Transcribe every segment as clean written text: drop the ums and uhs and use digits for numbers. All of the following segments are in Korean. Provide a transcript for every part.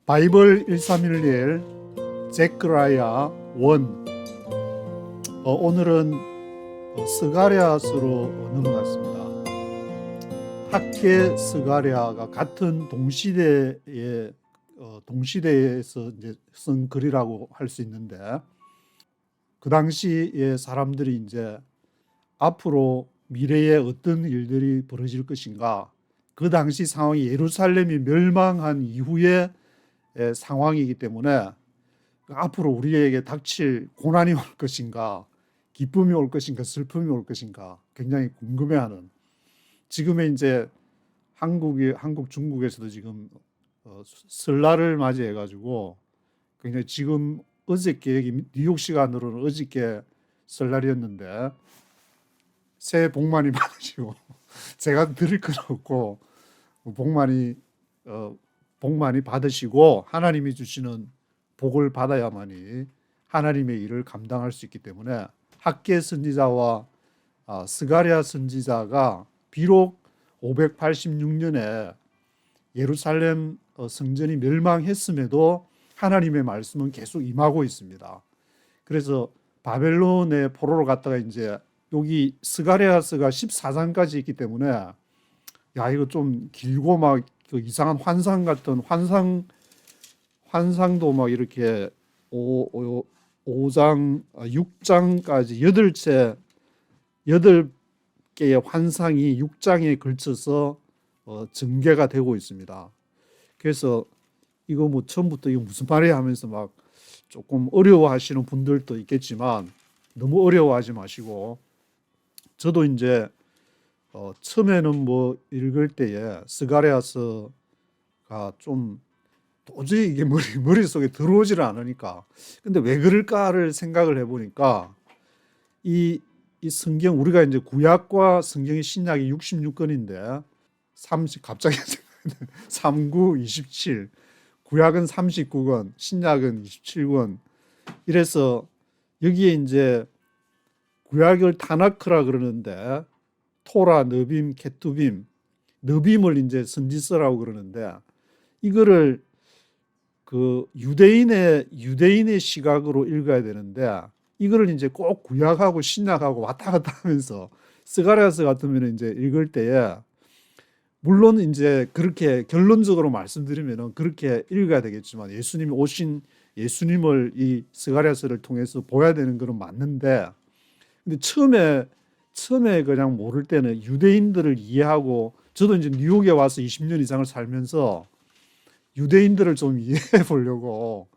바이블 1311 제크라야 1. 오늘은 스가랴서로 넘어갔습니다. 학개 스가랴가 같은 동시대에서 이제 쓴 글이라고 할 수 있는데, 그 당시에 사람들이 이제 앞으로 미래에 어떤 일들이 벌어질 것인가, 그 당시 상황이 예루살렘이 멸망한 이후의 상황이기 때문에 앞으로 우리에게 닥칠 고난이 올 것인가, 기쁨이 올 것인가, 슬픔이 올 것인가 굉장히 궁금해하는, 지금의 이제 중국에서도 지금 설날을 맞이해가지고 굉장히 지금 어저께 뉴욕 시간으로는 어저께 설날이었는데 새해 복 많이 받으시고 제가 드릴 건 없고 복 많이 받으시고 하나님이 주시는 복을 받아야만이 하나님의 일을 감당할 수 있기 때문에 학개 선지자와 스가랴 선지자가 비록 586년에 예루살렘 성전이 멸망했음에도 하나님의 말씀은 계속 임하고 있습니다. 그래서 바벨론의 포로로 갔다가 이제 여기 스가랴서가 14장까지 있기 때문에 야, 이거 좀 길고 막 그 이상한 환상 같은 환상도 막 이렇게 5장, 6장까지 8개의 환상이 6장에 걸쳐서 전개가 되고 있습니다. 그래서 이거 뭐 처음부터 이거 무슨 말이야 하면서 막 조금 어려워하시는 분들도 있겠지만 너무 어려워하지 마시고, 저도 이제 처음에는 뭐 읽을 때에 스가랴서가 좀 도저히 이게 머릿속에 들어오지를 않으니까, 근데 왜 그럴까를 생각을 해보니까 이 성경, 우리가 이제 구약과 성경의 신약이 66권인데 갑자기 39, 27, 구약은 39권, 신약은 27권. 이래서 여기에 이제 구약을 타나크라 그러는데 토라, 너빔, 케투빔, 너빔을 이제 선지서라고 그러는데, 이거를 그 유대인의 시각으로 읽어야 되는데 이거를 이제 꼭 구약하고 신약하고 왔다 갔다 하면서 스가랴서 같으면 이제 읽을 때에, 물론 이제 그렇게 결론적으로 말씀드리면은 그렇게 읽어야 되겠지만 예수님이 오신 예수님을 이 스가랴서를 통해서 보아야 되는 것은 맞는데, 근데 처음에 그냥 모를 때는 유대인들을 이해하고, 저도 이제 뉴욕에 와서 20년 이상을 살면서 유대인들을 좀 이해해 보려고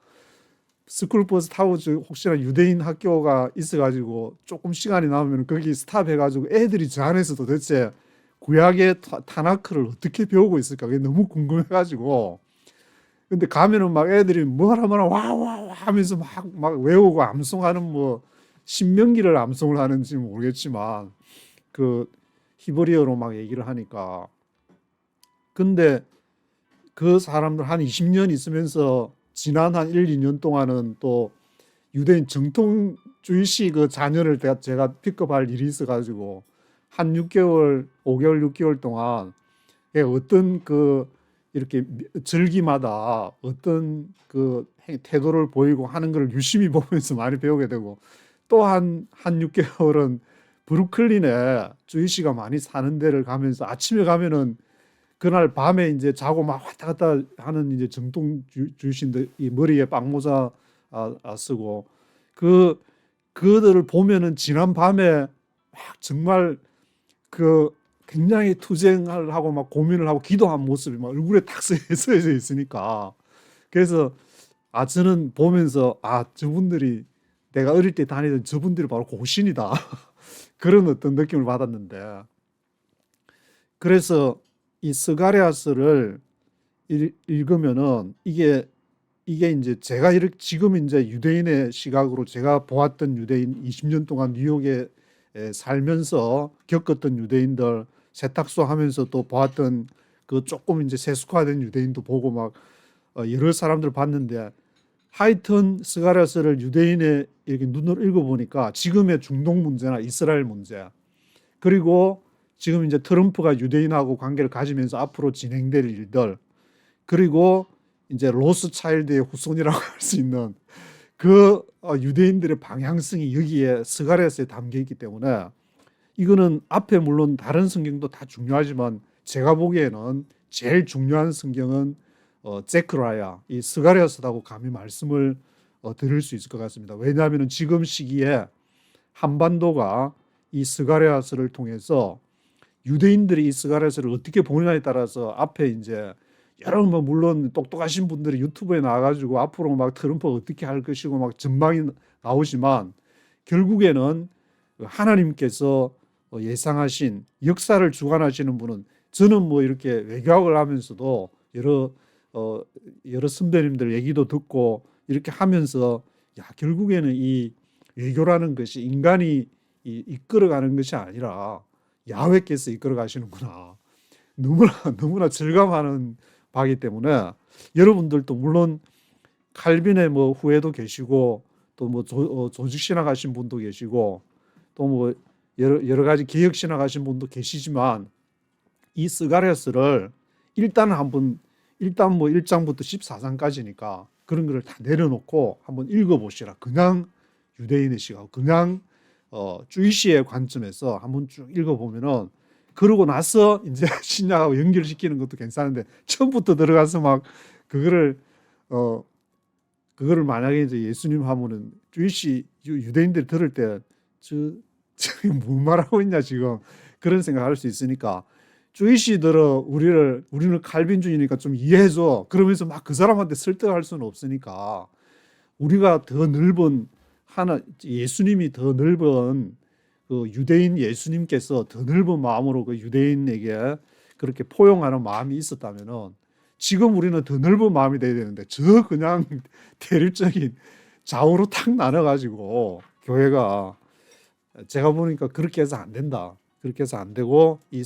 스쿨버스 타고 혹시나 유대인 학교가 있어가지고 조금 시간이 남으면 거기 스탑해가지고 애들이 저 안에서 도대체 구약의 타나크를 어떻게 배우고 있을까 그게 너무 궁금해가지고, 근데 가면은 막 애들이 뭐라 와와와 하면서 막 외우고 암송하는, 뭐 신명기를 암송을 하는지 모르겠지만 그 히브리어로 막 얘기를 하니까, 근데 그 사람들 한 20년 있으면서 지난 한 1, 2년 동안은 또 유대인 정통주의식 그 자녀를 제가 픽업할 일이 있어가지고 한 6개월, 5개월, 6개월 동안 어떤 그 이렇게 절기마다 어떤 그 태도를 보이고 하는 걸 유심히 보면서 많이 배우게 되고, 또 한 6개월은 브루클린에 주이시가 많이 사는 데를 가면서 아침에 가면은 그날 밤에 이제 자고 막 왔다 갔다 하는 이제 정통 주이신들 이 머리에 빵모자 쓰고 그들을 보면은 지난 밤에 막 정말 그 굉장히 투쟁을 하고 막 고민을 하고 기도한 모습이 막 얼굴에 딱 쓰여져 있으니까, 그래서 저는 보면서 저분들이 내가 어릴 때 다니던 저분들이 바로 고신이다 그런 어떤 느낌을 받았는데, 그래서 이 스가랴서를 읽으면은 이게 이제 제가 지금 이제 유대인의 시각으로 제가 보았던 유대인, 20년 동안 뉴욕에 살면서 겪었던 유대인들, 세탁소 하면서 또 보았던 그 조금 이제 세속화된 유대인도 보고 막 여러 사람들 봤는데, 하여튼 스가랴서를 유대인의 이렇게 눈으로 읽어보니까 지금의 중동 문제나 이스라엘 문제, 그리고 지금 이제 트럼프가 유대인하고 관계를 가지면서 앞으로 진행될 일들, 그리고 이제 로스차일드의 후손이라고 할 수 있는 그 유대인들의 방향성이 여기에 스가랴서에 담겨 있기 때문에 이거는 앞에 물론 다른 성경도 다 중요하지만 제가 보기에는 제일 중요한 성경은 제크라야 이 스가랴서라고 감히 말씀을 드릴 수 있을 것 같습니다. 왜냐하면 지금 시기에 한반도가 이 스가랴서를 통해서 유대인들이 이 스가랴서를 어떻게 보느냐에 따라서 앞에 이제 여러 뭐 물론 똑똑하신 분들이 유튜브에 나와가지고 앞으로 막 트럼프가 어떻게 할 것이고 막 전망이 나오지만 결국에는 하나님께서 예상하신 역사를 주관하시는 분은 저는 뭐 이렇게 외교학을 하면서도 여러 선배님들 얘기도 듣고 이렇게 하면서 야 결국에는 이 외교라는 것이 인간이 이끌어가는 것이 아니라 야훼께서 이끌어 가시는구나. 너무나 절감하는 바기 때문에 여러분들도 물론 칼빈의 뭐 후예도 계시고 또 뭐 조직 신학하신 분도 계시고 또 뭐 여러 가지 개혁 신학하신 분도 계시지만 이 스가랴서를 일단 뭐 1장부터 14장까지니까 그런 거를 다 내려놓고 한번 읽어보시라. 그냥 유대인의 시각, 그냥 주이시의 관점에서 한번 쭉 읽어보면은 그러고 나서 이제 신약하고 연결시키는 것도 괜찮은데 처음부터 들어가서 막 그거를 만약에 이제 예수님 하면은 주이시 유대인들이 들을 때 저게 뭘 말하고 있냐 지금 그런 생각할 수 있으니까 주이시들은 우리는 칼빈주의니까 좀 이해해줘 그러면서 막 그 사람한테 설득할 수는 없으니까 우리가 더 넓은 예수님이 더 넓은 그 유대인 예수님께서 더 넓은 마음으로 그 유대인에게 그렇게 포용하는 마음이 있었다면은 지금 우리는 더 넓은 마음이 돼야 되는데 저 그냥 대립적인 좌우로 탁 나눠가지고 교회가 제가 보니까 그렇게 해서 안 된다. 그렇게 해서 안 되고 이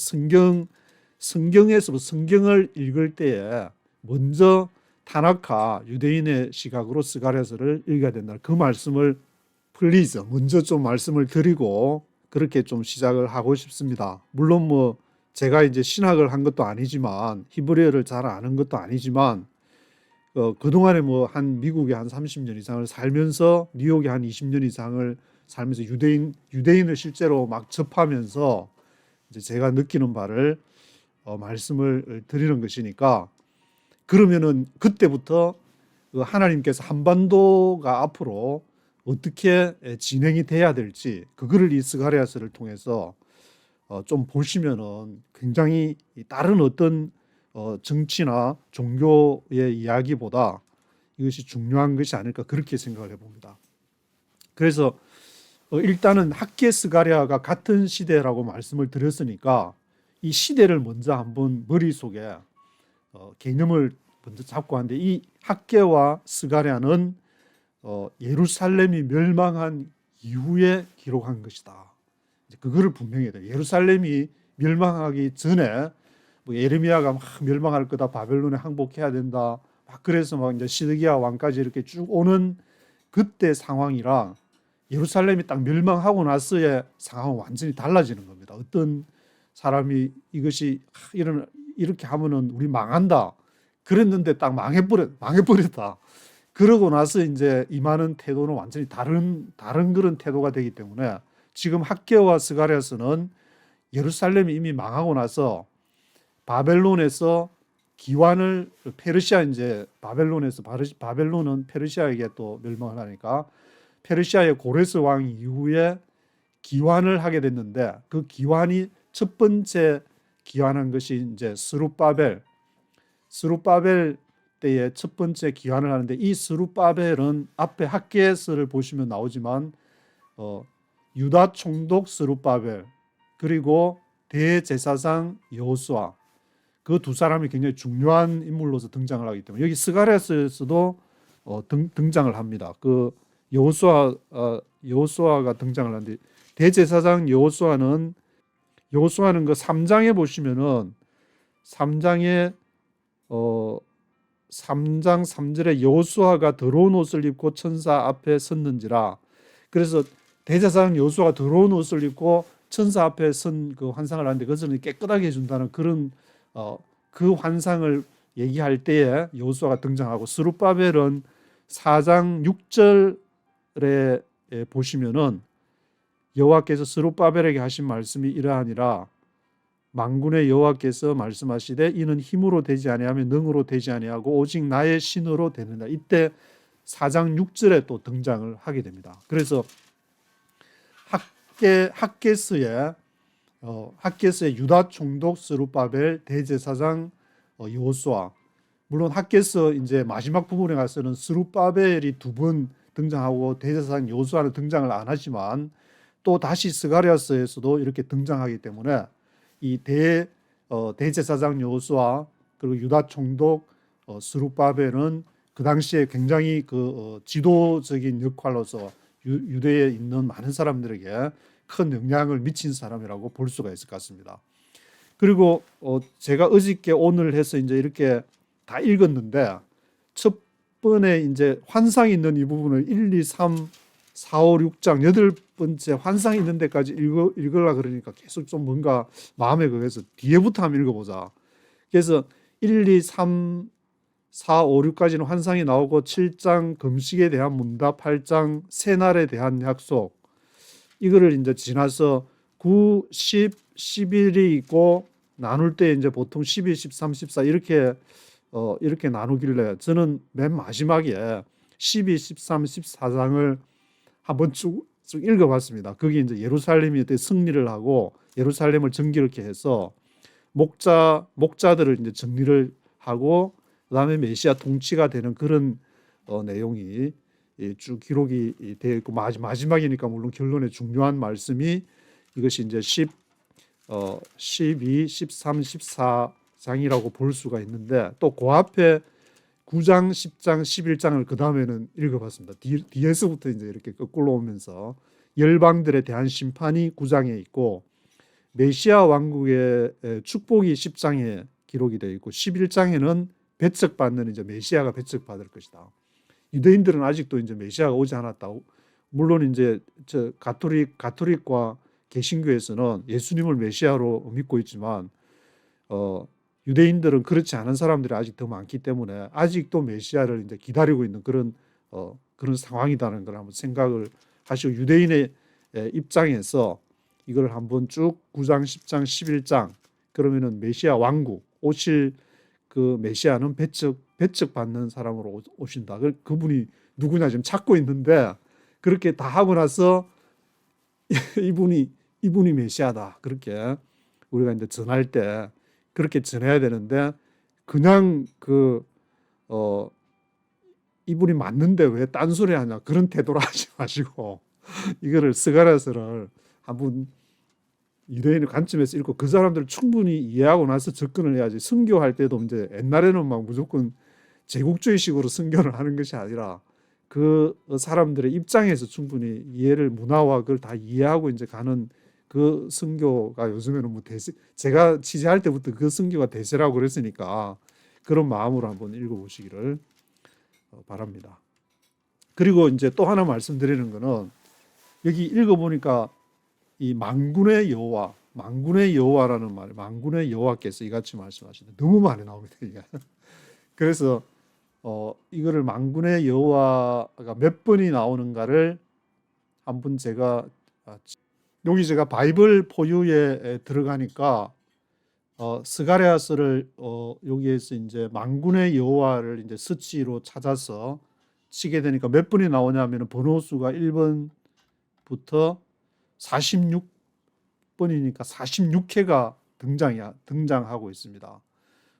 성경에서 성경을 읽을 때에 먼저 타나카 유대인의 시각으로 스가랴서를 읽어야 된다. 그 말씀을 플리즈 먼저 좀 말씀을 드리고 그렇게 좀 시작을 하고 싶습니다. 물론 뭐 제가 이제 신학을 한 것도 아니지만 히브리어를 잘 아는 것도 아니지만 그동안에 뭐 한 미국에 한 30년 이상을 살면서 뉴욕에 한 20년 이상을 살면서 유대인을 실제로 막 접하면서 이제 제가 느끼는 바를 말씀을 드리는 것이니까 그러면은 그때부터 하나님께서 한반도가 앞으로 어떻게 진행이 돼야 될지 그거를 이 스가랴서를 통해서 좀 보시면은 굉장히 다른 어떤 정치나 종교의 이야기보다 이것이 중요한 것이 아닐까 그렇게 생각을 해봅니다. 그래서 일단은 학계 스가랴가 같은 시대라고 말씀을 드렸으니까 이 시대를 먼저 한번 머릿속에 개념을 먼저 잡고 하는데 이 학계와 스가랴는 예루살렘이 멸망한 이후에 기록한 것이다. 그거를 분명히 해야 돼요. 예루살렘이 멸망하기 전에 뭐 예레미야가 막 멸망할 거다, 바벨론에 항복해야 된다, 막 그래서 막 이제 시드기야 왕까지 이렇게 쭉 오는 그때 상황이랑 예루살렘이 딱 멸망하고 나서의 상황은 완전히 달라지는 겁니다. 어떤 사람이 이것이 이렇게 하면은 우리 망한다. 그랬는데 딱 망해버렸다. 그러고 나서 이제 임하는 태도는 완전히 다른 그런 태도가 되기 때문에 지금 학개와 스가랴서는 예루살렘이 이미 망하고 나서 바벨론에서 기환을 페르시아 이제 바벨론은 페르시아에게 또 멸망을 하니까 페르시아의 고레스 왕 이후에 기환을 하게 됐는데 그 기환이 첫 번째 기환한 것이 이제 스룹바벨 때에 첫 번째 기환을 하는데 이 스룹바벨은 앞에 학개서를 보시면 나오지만 유다 총독 스룹바벨 그리고 대제사장 여호수아 그 두 사람이 굉장히 중요한 인물로서 등장을 하기 때문에 여기 스가랴서에서도 등장을 합니다. 그 여호수아가 등장을 하는데 대제사장 여호수아는 그 3장에 보시면은 3장 3절에 여호수아가 더러운 옷을 입고 천사 앞에 섰는지라. 그래서 대제사장 여호수아가 더러운 옷을 입고 천사 앞에 선 그 환상을 하는데 그것을 깨끗하게 해준다는 그런 그 환상을 얘기할 때에 여호수아가 등장하고 스룹바벨은 4장 6절에 보시면은 여호와께서 스룹바벨에게 하신 말씀이 이러하니라 만군의 여호와께서 말씀하시되 이는 힘으로 되지 아니하며 능으로 되지 아니하고 오직 나의 신으로 되느니라. 이때 4장 6절에 또 등장을 하게 됩니다. 그래서 학개스의 유다 총독 스룹바벨 대제사장 여호수아, 물론 학개서 이제 마지막 부분에 가서는 스룹바벨이 두 번 등장하고 대제사장 여호수아는 등장을 안 하지만 또 다시 스가랴서에서도 이렇게 등장하기 때문에 이 대제사장 여호수아 그리고 유다 총독 스룹바벨은 그 당시에 굉장히 지도적인 역할로서 유대에 있는 많은 사람들에게 큰 영향을 미친 사람이라고 볼 수가 있을 것 같습니다. 그리고 제가 어저께 오늘 해서 이제 이렇게 다 읽었는데 첫 번에 이제 환상이 있는 이 부분을 1, 2, 3, 4, 5, 6장 8번째 환상이 있는 데까지 읽으려 그러니까 계속 좀 뭔가 마음에 그래서 뒤에부터 한번 읽어보자. 그래서 1, 2, 3, 4, 5, 6까지는 환상이 나오고 7장 금식에 대한 문답, 8장 새날에 대한 약속 이거를 이제 지나서 9, 10, 11이 있고 나눌 때 이제 보통 12, 13, 14 이렇게 나누길래 저는 맨 마지막에 12, 13, 14장을 한번 쭉 읽어봤습니다. 거기 이제 예루살렘이 그때 승리를 하고 예루살렘을 정결케 해서 목자들을 이제 정리를 하고 그다음에 메시아 통치가 되는 그런 내용이 쭉 기록이 되어 있고 마지막이니까 물론 결론에 중요한 말씀이 이것이 이제 12, 13, 14장이라고 볼 수가 있는데 또 그 앞에 9장, 10장, 11장을 그 다음에는 읽어봤습니다. 뒤에서부터 이제 이렇게 거꾸로 오면서 열방들에 대한 심판이 9장에 있고 메시아 왕국의 축복이 10장에 기록이 되어 있고 11장에는 배척받는 이제 메시아가 배척받을 것이다. 유대인들은 아직도 이제 메시아가 오지 않았다고. 물론 이제 가톨릭과 개신교에서는 예수님을 메시아로 믿고 있지만 유대인들은 그렇지 않은 사람들이 아직 더 많기 때문에 아직도 메시아를 이제 기다리고 있는 그런 상황이라는 걸 한번 생각을 하시고 유대인의 입장에서 이걸 한번 쭉 9장, 10장, 11장 그러면은 메시아 왕국 오실 그 메시아는 배척받는 사람으로 오신다. 그분이 누구냐 지금 찾고 있는데 그렇게 다 하고 나서 이분이 메시아다. 그렇게 우리가 이제 전할 때 그렇게 전해야 되는데 그냥 이분이 맞는데 왜 딴소리 하냐 그런 태도로 하지 마시고 이거를 스가랴서를 한번 유대인의 관점에서 읽고 그 사람들을 충분히 이해하고 나서 접근을 해야지. 선교할 때도 이제 옛날에는 막 무조건 제국주의식으로 선교를 하는 것이 아니라 그 사람들의 입장에서 충분히 이해를 문화와 그걸 다 이해하고 이제 가는 그 선교가 요즘에는 뭐 대세, 제가 취재할 때부터 그 선교가 대세라고 그랬으니까 그런 마음으로 한번 읽어보시기를 바랍니다. 그리고 이제 또 하나 말씀드리는 거는 여기 읽어보니까 이 만군의 여호와라는 말, 만군의 여호와께서 이같이 말씀하시는데 너무 많이 나옵니다. 이게. 그래서 이거를 만군의 여호와가 몇 번이 나오는가를 한번 여기 제가 바이블 포유에 들어가니까 스가랴서를 여기에서 이제 만군의 여호와를 이제 서치로 찾아서 치게 되니까 몇 번이 나오냐면 번호 수가 1번부터 46번이니까 46회가 등장하고 있습니다.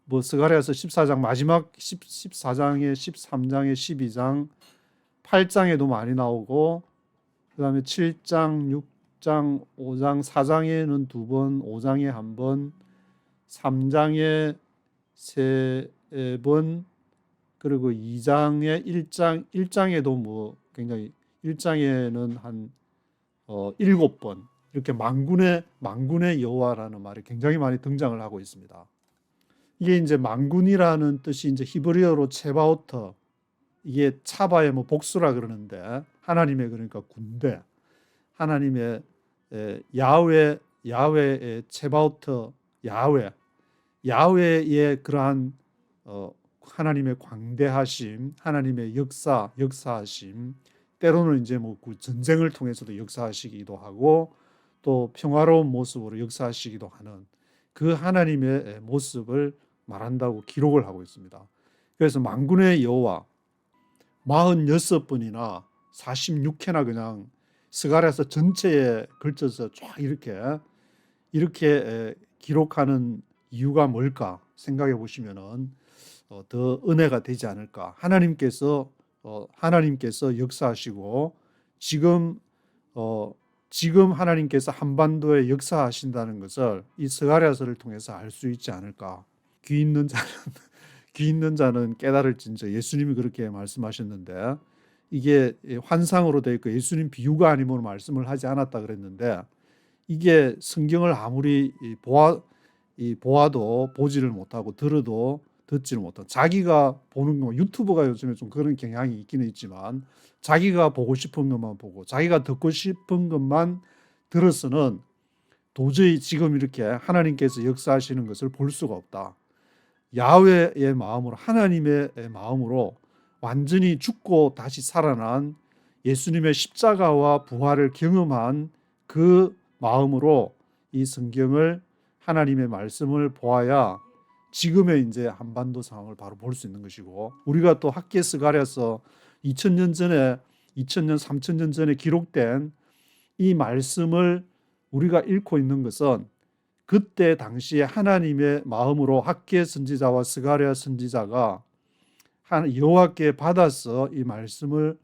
뭐 스가랴서 14장 마지막 14장에 13장에 12장 8장에도 많이 나오고 그다음에 7장 6장 5장 4장에는 2번 5장에 1번 3장에 3번 그리고 2장에 1장에도 뭐 굉장히 1장에는 한 7번 이렇게 만군의 여호와라는 말이 굉장히 많이 등장을 하고 있습니다. 이게 이제 만군이라는 뜻이 이제 히브리어로 체바오터 이게 차바의 뭐 복수라 그러는데 하나님의 그러니까 군대 하나님의 야훼의 체바오터 야훼의 그러한 하나님의 광대하심, 하나님의 역사하심, 때로는 이제 뭐 그 전쟁을 통해서도 역사하시기도 하고 또 평화로운 모습으로 역사하시기도 하는 그 하나님의 모습을 말한다고 기록을 하고 있습니다. 그래서 만군의 여호와 46번이나 46회나 그냥 스가랴서 전체에 걸쳐서 쫙 이렇게 기록하는 이유가 뭘까 생각해 보시면은 더 은혜가 되지 않을까. 하나님께서 역사하시고 지금 하나님께서 한반도에 역사하신다는 것을 이 스가랴서를 통해서 알 수 있지 않을까. 귀 있는 자는 귀 있는 자는 깨달을진저. 예수님이 그렇게 말씀하셨는데 이게 환상으로 되어 있고 예수님 비유가 아니면 말씀을 하지 않았다 그랬는데 이게 성경을 아무리 보아도 보지를 못하고 들어도 듣지를 못하고 자기가 보는 거 유튜브가 요즘에 좀 그런 경향이 있기는 있지만 자기가 보고 싶은 것만 보고 자기가 듣고 싶은 것만 들어서는 도저히 지금 이렇게 하나님께서 역사하시는 것을 볼 수가 없다. 야훼의 마음으로 하나님의 마음으로 완전히 죽고 다시 살아난 예수님의 십자가와 부활을 경험한 그 마음으로 이 성경을 하나님의 말씀을 보아야 지금의 이제 한반도 상황을 바로 볼 수 있는 것이고 우리가 또 학계 스가랴서 2000년 전에 2000년 3000년 전에 기록된 이 말씀을 우리가 읽고 있는 것은 그때 당시에 하나님의 마음으로 학계 선지자와 스가랴 선지자가 여호와께 받아서 이 말씀을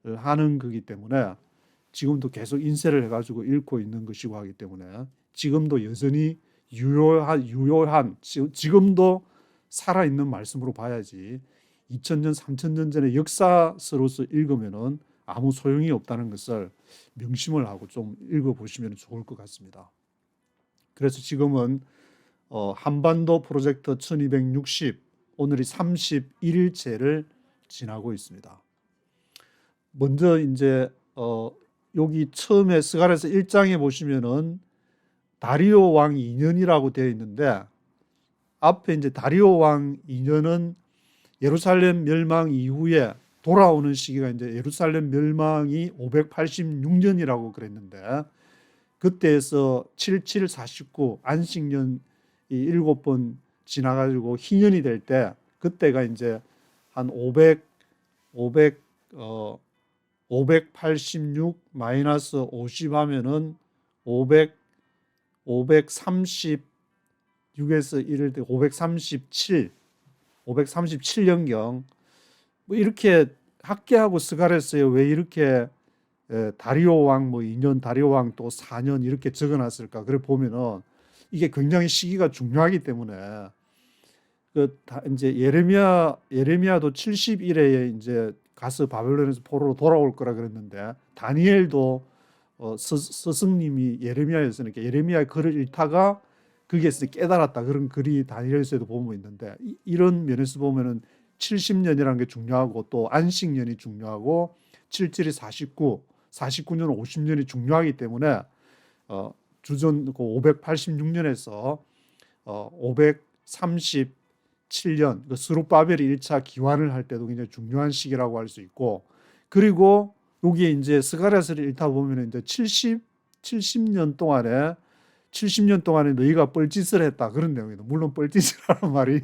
하는 거기 때문에 지금도 계속 인쇄를 해가지고 읽고 있는 것이고 하기 때문에 지금도 여전히 유효한 지금도 살아있는 말씀으로 봐야지 2000년 3000년 전의 역사서로서 읽으면은 아무 소용이 없다는 것을 명심을 하고 좀 읽어보시면 좋을 것 같습니다. 그래서 지금은 한반도 프로젝트 1260 오늘이 31일째를 지나고 있습니다. 먼저 이제 여기 처음에 스가랴서 1장에 보시면은 다리오 왕 2년이라고 되어 있는데 앞에 이제 다리오 왕 2년은 예루살렘 멸망 이후에 돌아오는 시기가 이제 예루살렘 멸망이 586년이라고 그랬는데 그때에서 7749 안식년이 7번 지나가지고 희년이 될 때 그때가 이제 한 586 마이너스 50 하면은 536에서 1을 때 537년경 뭐 이렇게 학계하고 스가랴서에 왜 이렇게 다리오 왕 뭐 2년 다리오 왕 또 4년 이렇게 적어놨을까? 그래 보면은 이게 굉장히 시기가 중요하기 때문에 이제 예레미야도 70일에 이제 가서 바벨론에서 포로로 돌아올 거라 그랬는데 다니엘도 스승님이 예레미야였으니까 예레미야의 글을 읽다가 거기에서 깨달았다 그런 글이 다니엘서에도 보면 있는데 이런 면에서 보면은 70년이라는 게 중요하고 또 안식년이 중요하고 77이 49년 50년이 중요하기 때문에 주전 586년에서 537년 스룹바벨이 1차 기환을 할 때도 굉장히 중요한 시기라고 할 수 있고 그리고 여기에 이제 스가랴서를 읽다 보면 이제 70년 동안에 너희가 뻘짓을 했다 그런 내용이다. 물론 뻘짓이라는 말이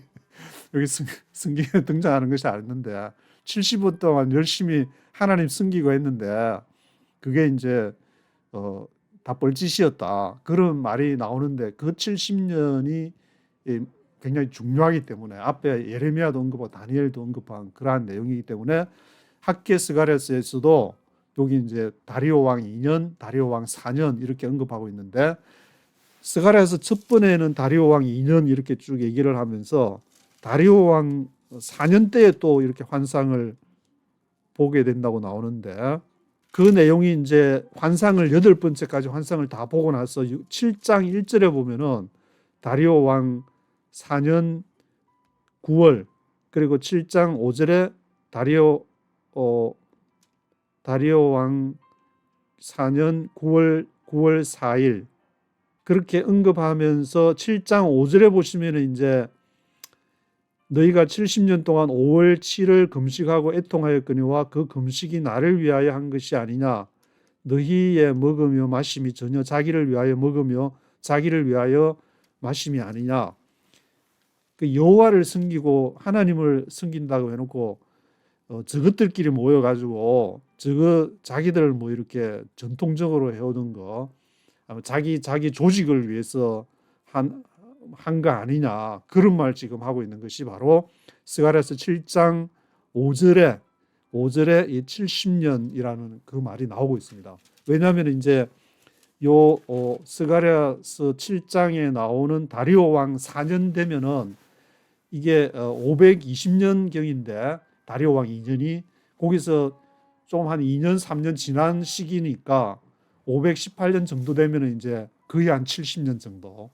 여기 성경에 등장하는 것이 아닌데 70년 동안 열심히 하나님 섬기고 했는데 그게 이제 다 뻘짓이었다 그런 말이 나오는데 그 70년이 굉장히 중요하기 때문에 앞에 예레미야도 언급하고 다니엘도 언급한 그러한 내용이기 때문에 학계 스가랴서에서도 여기 이제 다리오 왕 2년, 다리오 왕 4년 이렇게 언급하고 있는데 스가랴서 첫 번에는 다리오 왕 2년 이렇게 쭉 얘기를 하면서 다리오 왕 4년 때에 또 이렇게 환상을 보게 된다고 나오는데 그 내용이 이제 환상을 8번째까지 환상을 다 보고 나서 7장 1절에 보면은 다리오 왕 4년 9월 그리고 7장 5절에 다리오 왕 4년 9월 4일 그렇게 언급하면서 7장 5절에 보시면은 이제 너희가 70년 동안 5월 7일 금식하고 애통하였거니와 그 금식이 나를 위하여 한 것이 아니냐. 너희의 먹으며 마심이 전혀 자기를 위하여 먹으며 자기를 위하여 마심이 아니냐. 그 여호와를 섬기고 하나님을 섬긴다고 해놓고 저것들끼리 모여가지고 저거 자기들 뭐 이렇게 전통적으로 해오던 거 자기 조직을 위해서 한 거 아니냐, 그런 말 지금 하고 있는 것이 바로 스가랴서 7장 5절에 이 70년이라는 그 말이 나오고 있습니다. 왜냐하면 이제 요 스가랴서 7장에 나오는 다리오 왕 4년 되면은 이게 520년 경인데 다리오 왕 2년이 거기서 좀 한 2년 3년 지난 시기니까 518년 정도 되면은 이제 거의 한 70년 정도.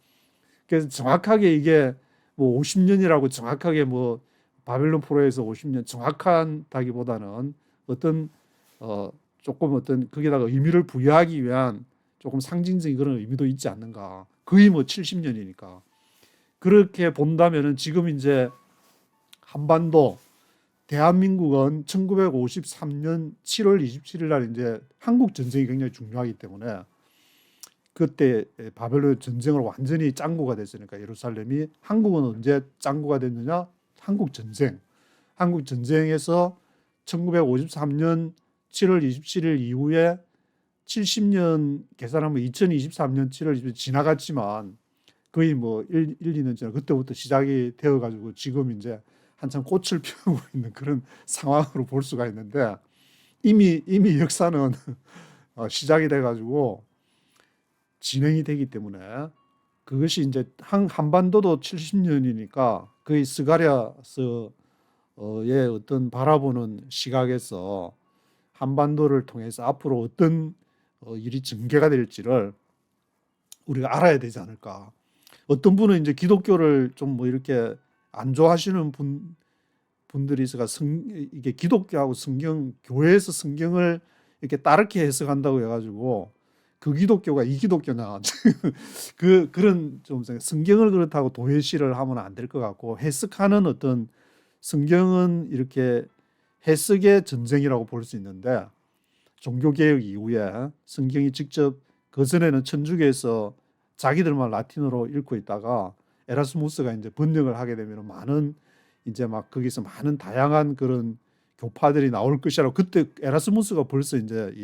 그래서 정확하게 이게 뭐 50년이라고 정확하게 뭐 바벨론 포로에서 50년 정확한다기보다는 어떤 조금 어떤 거기다가 의미를 부여하기 위한 조금 상징적인 그런 의미도 있지 않는가. 거의 뭐 70년이니까. 그렇게 본다면은 지금 이제 한반도 대한민국은 1953년 7월 27일 날 이제 한국 전쟁이 굉장히 중요하기 때문에 그때 바벨론 전쟁으로 완전히 짱구가 됐으니까 예루살렘이, 한국은 언제 짱구가 됐느냐? 한국 전쟁에서 1953년 7월 27일 이후에 70년 계산하면 2023년 7월 27일 지나갔지만 거의 뭐 2년 전에 그때부터 시작이 되어가지고 지금 이제 한참 꽃을 피우고 있는 그런 상황으로 볼 수가 있는데 이미 역사는 시작이 돼가지고 진행이 되기 때문에 그것이 이제 한반도도 70년이니까 거의 스가랴서의 어떤 바라보는 시각에서 한반도를 통해서 앞으로 어떤 일이 전개가 될지를 우리가 알아야 되지 않을까. 어떤 분은 이제 기독교를 좀 뭐 이렇게 안 좋아하시는 분들이 있어가 이게 기독교하고 성경, 교회에서 성경을 이렇게 따르게 해석한다고 해가지고 그 기독교가 이 기독교냐 그런 좀 성경을 그렇다고 도외시를 하면 안 될 것 같고, 해석하는 어떤 성경은 이렇게 해석의 전쟁이라고 볼 수 있는데 종교개혁 이후에 성경이 직접 그전에는 천주교에서 자기들만 라틴어로 읽고 있다가 에라스무스가 이제 번역을 하게 되면 많은 이제 막 거기서 많은 다양한 그런 교파들이 나올 것이라고 그때 에라스무스가 벌써 이제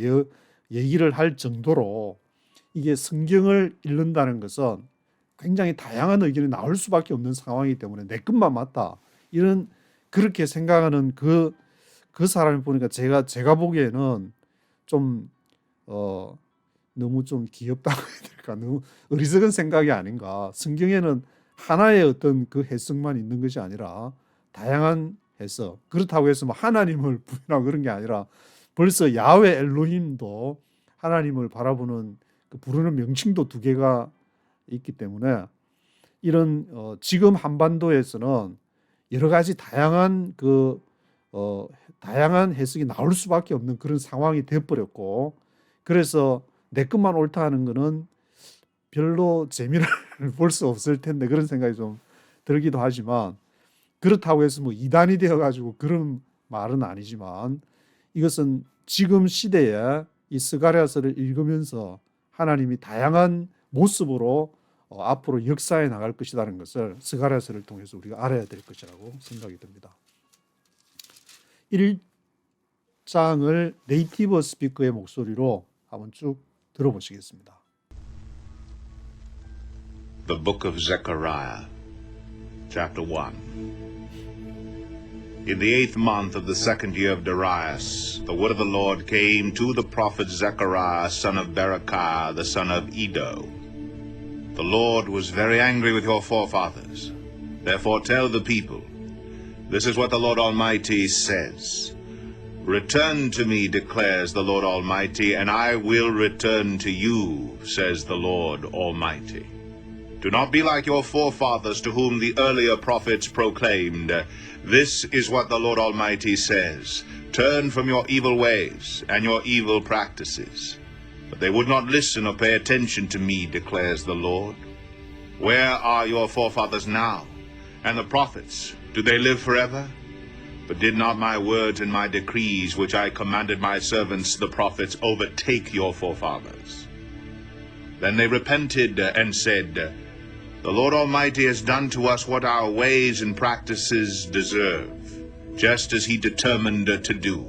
얘기를 할 정도로 이게 성경을 읽는다는 것은 굉장히 다양한 의견이 나올 수밖에 없는 상황이기 때문에 내 것만 맞다 이런 그렇게 생각하는 그 사람을 보니까 제가 보기에는 좀 너무 좀 귀엽다고 해야 될까, 너무 어리석은 생각이 아닌가. 성경에는 하나의 어떤 그 해석만 있는 것이 아니라 다양한 해석. 그렇다고 해서 뭐 하나님을 부인하고 그런 게 아니라 벌써 야훼 엘로힘도 하나님을 바라보는 그 부르는 명칭도 2개가 있기 때문에 이런 지금 한반도에서는 여러 가지 다양한 다양한 해석이 나올 수밖에 없는 그런 상황이 되어버렸고, 그래서 내 것만 옳다 하는 거는 별로 재미를 볼 수 없을 텐데 그런 생각이 좀 들기도 하지만, 그렇다고 해서 뭐 이단이 되어가지고 그런 말은 아니지만 이것은 지금 시대에 이 스가랴서를 읽으면서 하나님이 다양한 모습으로 앞으로 역사해 나갈 것이라는 것을 스가랴서를 통해서 우리가 알아야 될 것이라고 생각이 듭니다. 1장을 네이티브 스피커의 목소리로 한번 쭉 들어보시겠습니다. The Book of Zechariah, Chapter 1. In the 8th month of the 2nd year of Darius, the word of the Lord came to the prophet Zechariah, son of Berechiah, the son of Iddo. The Lord was very angry with your forefathers. Therefore tell the people, this is what the Lord Almighty says. Return to me, declares the Lord Almighty, and I will return to you, says the Lord Almighty. Do not be like your forefathers to whom the earlier prophets proclaimed, this is what the Lord Almighty says. Turn from your evil ways and your evil practices. But they would not listen or pay attention to me, declares the Lord. Where are your forefathers now, and the prophets Do they live forever? But did not my words and my decrees, which I commanded my servants the prophets, overtake your forefathers? Then they repented and said, The Lord Almighty has done to us what our ways and practices deserve, just as he determined to do.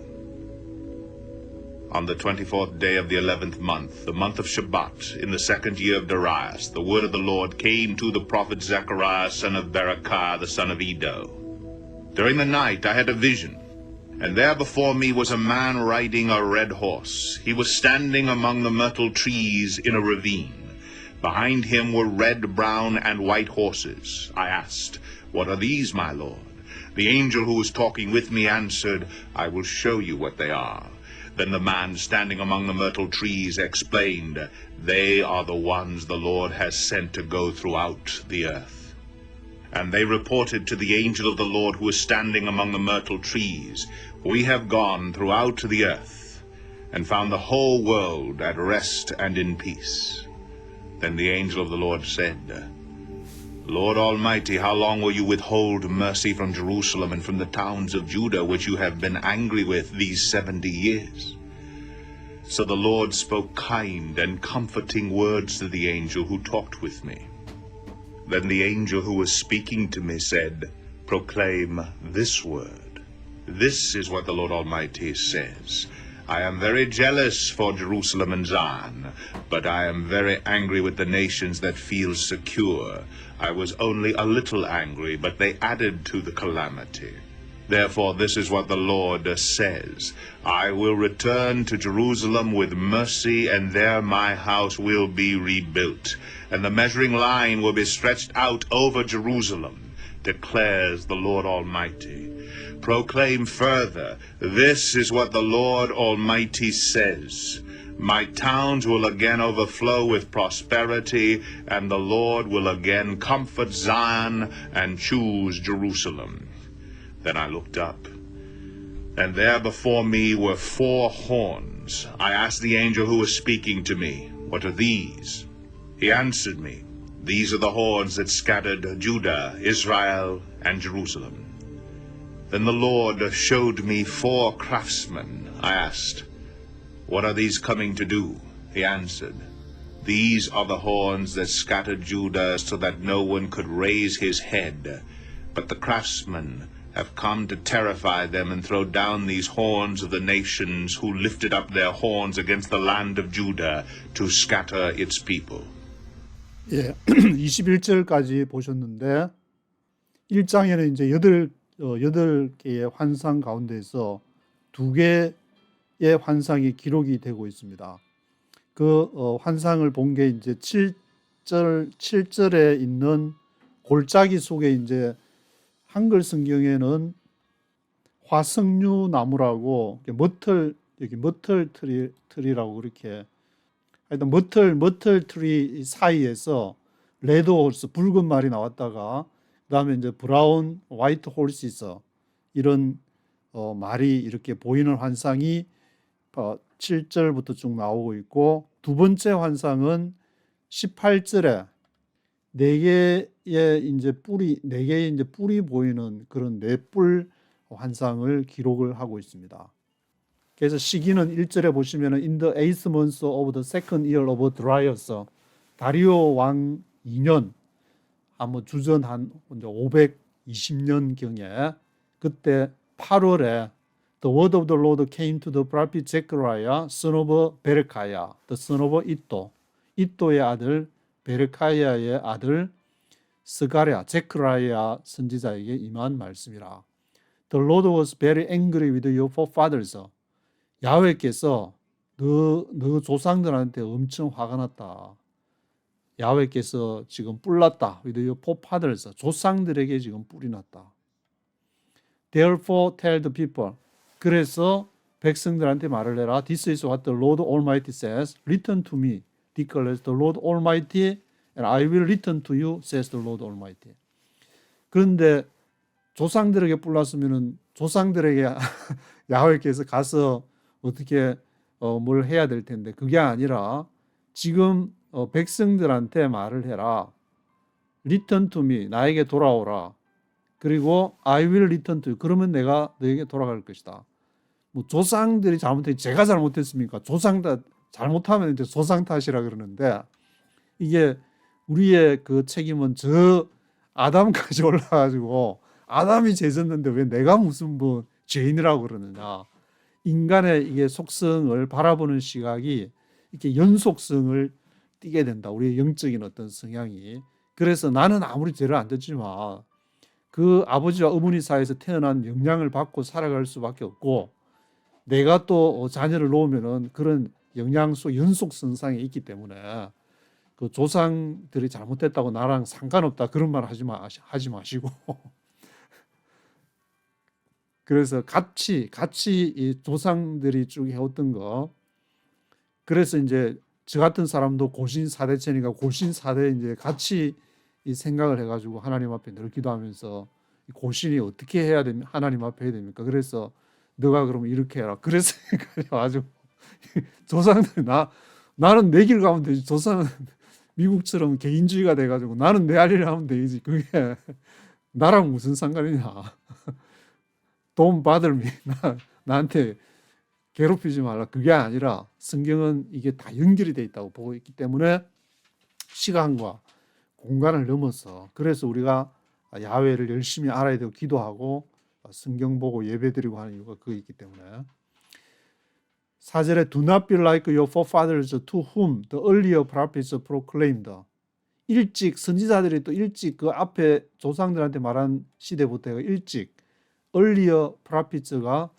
On the 24th day of the 11th month, the month of Shabbat, in the 2nd year of Darius, the word of the Lord came to the prophet Zechariah, son of Berechiah, the son of Iddo. During the night I had a vision, and there before me was a man riding a red horse. He was standing among the myrtle trees in a ravine. Behind him were red, brown, and white horses. I asked, What are these, my Lord? The angel who was talking with me answered, I will show you what they are. Then the man standing among the myrtle trees explained, They are the ones the Lord has sent to go throughout the earth. And they reported to the angel of the Lord who was standing among the myrtle trees, We have gone throughout the earth, and found the whole world at rest and in peace. Then the angel of the Lord said, Lord Almighty, how long will you withhold mercy from Jerusalem and from the towns of Judah, which you have been angry with these 70 years? So the Lord spoke kind and comforting words to the angel who talked with me. Then the angel who was speaking to me said, Proclaim this word. This is what the Lord Almighty says. I am very jealous for Jerusalem and Zion, but I am very angry with the nations that feel secure. I was only a little angry, but they added to the calamity. Therefore this is what the Lord says. I will return to Jerusalem with mercy, and there my house will be rebuilt, and the measuring line will be stretched out over Jerusalem, declares the Lord Almighty. Proclaim further, this is what the Lord Almighty says. My towns will again overflow with prosperity, and the Lord will again comfort Zion and choose Jerusalem. Then I looked up, and there before me were 4 horns. I asked the angel who was speaking to me, What are these? He answered me, These are the horns that scattered Judah, Israel, and Jerusalem. Then the Lord showed me 4 craftsmen. I asked, What are these coming to do? He answered, These are the horns that scattered Judah so that no one could raise his head. But the craftsmen have come to terrify them and throw down these horns of the nations who lifted up their horns against the land of Judah to scatter its people. 예, 21절까지 보셨는데 1장에는 이제 8개의 환상 가운데서 2개의 환상이 기록이 되고 있습니다. 그 환상을 본 게 이제 7절에 있는 골짜기 속에 이제 한글 성경에는 화석류 나무라고 여기 머털 트리라고 그렇게 하여튼 머털 트리 사이에서 레드 홀스 붉은 말이 나왔다가 그다음에 이제 브라운 화이트 홀시스 이런 말이 이렇게 보이는 환상이 7절부터 쭉 나오고 있고 두 번째 환상은 18절에 4개의 이제 뿔이 보이는 그런 4뿔 환상을 기록을 하고 있습니다. 그래서 시기는 1절에 보시면은 In the 8th month of the 2nd year of Darius, 다리오 왕 2년, 아마 주전 한 520년 경에 그때 8월에 The word of the Lord came to the prophet Zechariah, son of Berechiah, the son of Iddo. id도의 아들 베레카야의 아들 스가랴, 제크라야 선지자에게 임한 말씀이라. The Lord was very angry with your forefathers. 야훼께서 너 조상들한테 엄청 화가 났다. 야훼께서 지금 뿔났다. with your forefathers. 조상들에게 지금 뿔이 났다. Therefore tell the people. 그래서 백성들한테 말을 해라. This is what the Lord Almighty says. Return to me, declares the Lord Almighty, and I will return to you, says the Lord Almighty. 그런데 조상들에게 뿔났으면은 조상들에게 야훼께서 가서 어떻게 뭘 해야 될 텐데 그게 아니라 지금 백성들한테 말을 해라. Return to me, 나에게 돌아오라. 그리고 I will return to you. 그러면 내가 너에게 돌아갈 것이다. 뭐 조상들이 잘못했, 제가 잘못했습니까? 조상 다 잘못하면 이제 조상 탓이라 그러는데 이게 우리의 그 책임은 저 아담까지 올라가지고 아담이 죄졌는데 왜 내가 무슨 뭐 죄인이라고 그러느냐. 인간의 이게 속성을 바라보는 시각이 이렇게 연속성을 띠게 된다. 우리의 영적인 어떤 성향이. 그래서 나는 아무리 죄를 안 졌지만 그 아버지와 어머니 사이에서 태어난 영향을 받고 살아갈 수밖에 없고 내가 또 자녀를 놓으면은 그런 영향 속 연속 선상에 있기 때문에 그 조상들이 잘못했다고 나랑 상관없다 그런 말 하지 마시고 그래서 같이 이 조상들이 쭉 해왔던 거 그래서 이제 저 같은 사람도 고신 사대천이가 고신 사대 이제 같이 이 생각을 해가지고 하나님 앞에 늘 기도하면서 고신이 어떻게 해야 됩니까? 하나님 앞에 해야 됩니까? 그래서 너가 그러면 이렇게 해라. 그래서 아주 조상들 나는 내 길 가면 되지. 조상은 미국처럼 개인주의가 돼가지고 나는 내 할 일을 하면 되지. 그게 나랑 무슨 상관이냐. Don't bother me. 나한테 괴롭히지 말라. 그게 아니라 성경은 이게 다 연결이 돼 있다고 보고 있기 때문에 시간과 공간을 넘어서 그래서 우리가 야훼를 열심히 알아야 되고 기도하고 성경 보고 예배드리고 하는 이유가 그게 있기 때문에 4절에 Do not be like your forefathers to whom the earlier prophets proclaimed. 일찍 선지자들이 또 일찍 그 앞에 조상들한테 말한 시대부터 일찍 earlier prophets가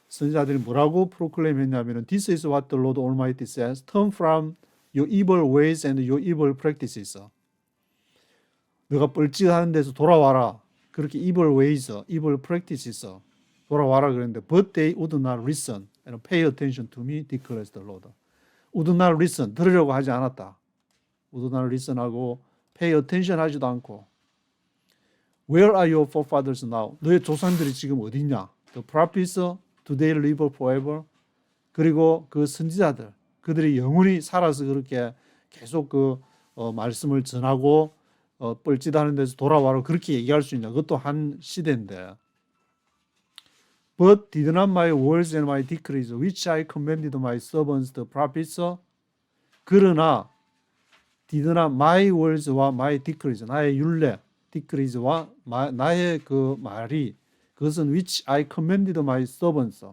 선지자들이 뭐라고 proclaim 했냐면은 This is what the Lord Almighty says. Turn from your evil ways and your evil practices. 너가 뻘짓하는 데서 돌아와라. 그렇게 evil ways, evil practices 돌아와라 그랬는데 But they would not listen and pay attention to me, declares the Lord. Would not listen, 들으려고 하지 않았다. Would not listen하고 pay attention 하지도 않고 Where are your forefathers now? 너의 조상들이 지금 어디 있냐? The prophets, do they live forever? 그리고 그 선지자들, 그들이 영원히 살아서 그렇게 계속 그 말씀을 전하고 뻘짓하는 데서 돌아와라 그렇게 얘기할 수 있냐? 그것도 한 시대인데. But did not my words and my decrees, which I commanded my servants the prophets? 그러나 did not my words와 my decrees, 나의 율례, decrees와 나의 그 말이 그것은 which I commanded my servants,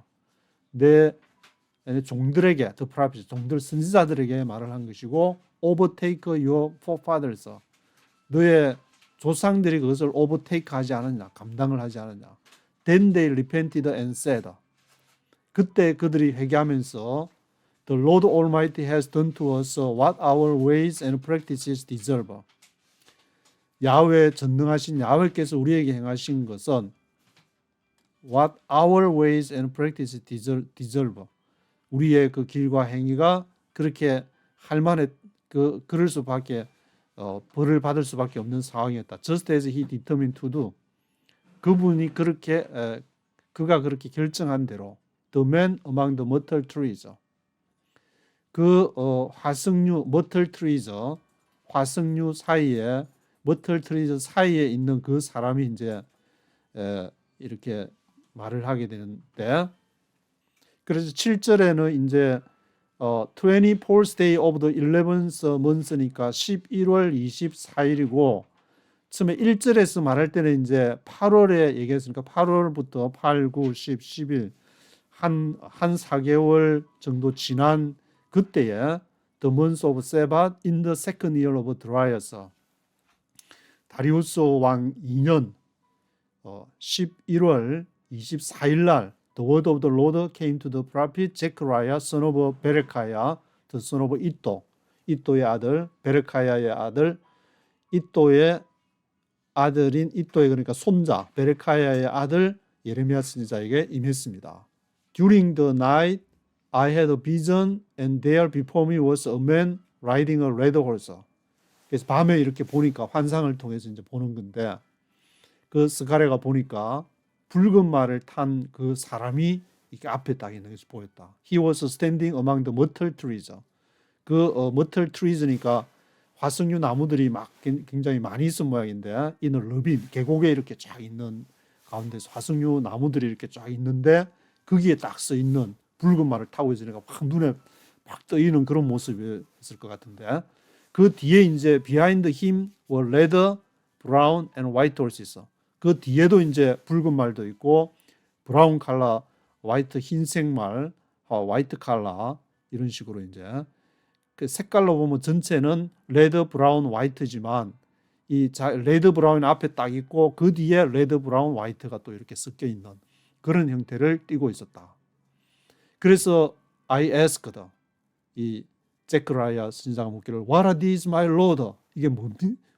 내 종들에게, the prophets, 종들 선지자들에게 말을 한 것이고 overtake your forefathers, 너의 조상들이 그것을 overtake 하지 않았냐, 감당을 하지 않았냐. Then they repented and said, 그때 그들이 회개하면서 The Lord Almighty has done to us what our ways and practices deserve. 야훼 전능하신 야훼께서 우리에게 행하신 것은 what our ways and practices deserve. 우리의 그 길과 행위가 그렇게 할 만해 그럴 수밖에 벌을 받을 수밖에 없는 상황이었다. Just as he determined to do. 그분이 그렇게 그가 그렇게 결정한 대로 the man among the myrtle trees. 그 화석류 myrtle trees 화석류 사이에 myrtle trees 사이에 있는 그 사람이 이제 이렇게 말을 하게 되는데 그래서 7절에는 이제 24th day of the 11th month니까 11월 24일이고 처음에 1절에서 말할 때는 이제 8월에 얘기했으니까 8월부터 8, 9, 10, 11 한 4개월 정도 지난 그때에 the month of Sabbath in the second year of Darius 다리우스 왕 2년 11월 24일 날 the word of the Lord came to the prophet Zechariah son of Berechiah the son of Iddo id도의 아들 베레카야의 아들 id도의 아들인 id도의 그러니까 손자 베레카야의 아들 예레미야 선지자에게 임했습니다. During the night I had a vision and there before me was a man riding a red horse. 그래서 밤에 이렇게 보니까 환상을 통해서 이제 보는 건데 그 스가랴가 보니까 붉은 말을 탄 그 사람이 이렇게 앞에 딱 있는 것이 보였다. He was standing among the myrtle trees. 그 myrtle trees니까 화석류 나무들이 막 굉장히 많이 있은 모양인데 이는 르빈 계곡에 이렇게 쫙 있는 가운데서 화석류 나무들이 이렇게 쫙 있는데 거기에 딱 써 있는 붉은 말을 타고 있으니까 확 눈에 막 떠있는 그런 모습이었을 것 같은데 그 뒤에 이제 behind him were red, brown and white horses. 그 뒤에도 이제 붉은 말도 있고 브라운 칼라, 화이트 흰색 말, 화이트 칼라 이런 식으로 이제 그 색깔로 보면 전체는 레드, 브라운, 화이트지만 이 레드, 브라운 앞에 딱 있고 그 뒤에 레드, 브라운, 화이트가 또 이렇게 섞여 있는 그런 형태를 띠고 있었다. 그래서 I asked 이 제크라야 선지자가 묻기를 What are these, my lord? 이게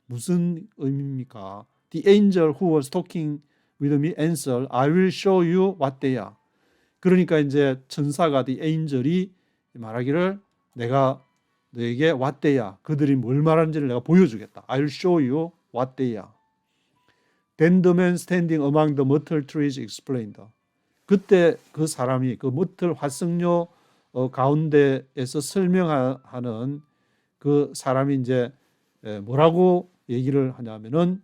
무슨 의미입니까? The angel who was talking with me answered, I will show you what they are. 그러니까 이제 천사가 the angel이 말하기를 내가 너에게 what they are. 그들이 뭘 말하는지를 내가 보여주겠다. I will show you what they are. Then the man standing among the myrtle trees explained. 그때 그 사람이 그 머틀 화석류 가운데에서 설명하는 그 사람이 이제 뭐라고 얘기를 하냐면은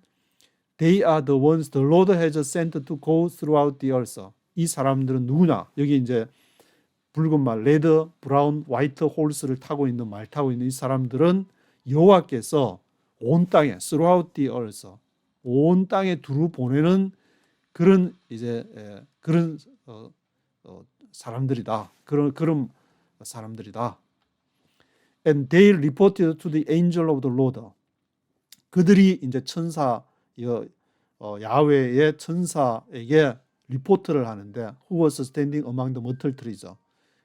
They are the ones the Lord has sent to go throughout the earth. 이 사람들은 누구냐? 여기 이제 붉은 말, 레드, 브라운, 화이트 홀스를 타고 있는 말 타고 있는 이 사람들은 여호와께서 온 땅에 throughout the earth, 온 땅에 두루 보내는 그런 이제 그런 사람들이다. 그런 사람들이다. And they reported to the angel of the Lord. 그들이 이제 천사 야훼의 천사에게 리포트를 하는데 who was standing among the myrtle trees.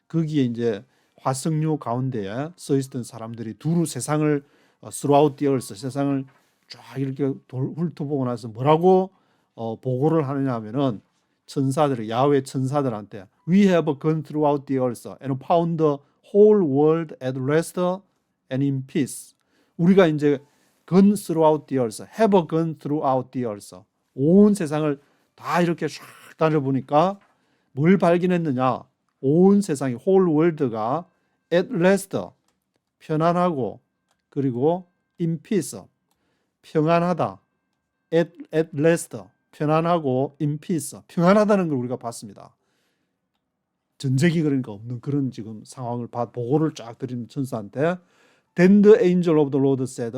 거기에 이제 화석류 가운데에 서 있던 사람들이 두루 세상을 throughout the earth, 세상을 쫙 이렇게 훑어보고 나서 뭐라고 보고를 하느냐 하면은 천사들, 야훼 천사들한테 We have gone throughout the earth and found the whole world at rest and in peace. 우리가 이제 gone throughout the earth, have gone throughout the earth. 온 세상을 다 이렇게 쫙 다녀보니까 뭘 발견했느냐? 온 세상이 whole world가 at rest, 편안하고 그리고 in peace, 평안하다. at rest, 편안하고 in peace, 평안하다는 걸 우리가 봤습니다. 전쟁이 그러니까 없는 그런 지금 상황을 보고를 쫙 드리는 천사한테 Then the angel of the Lord said,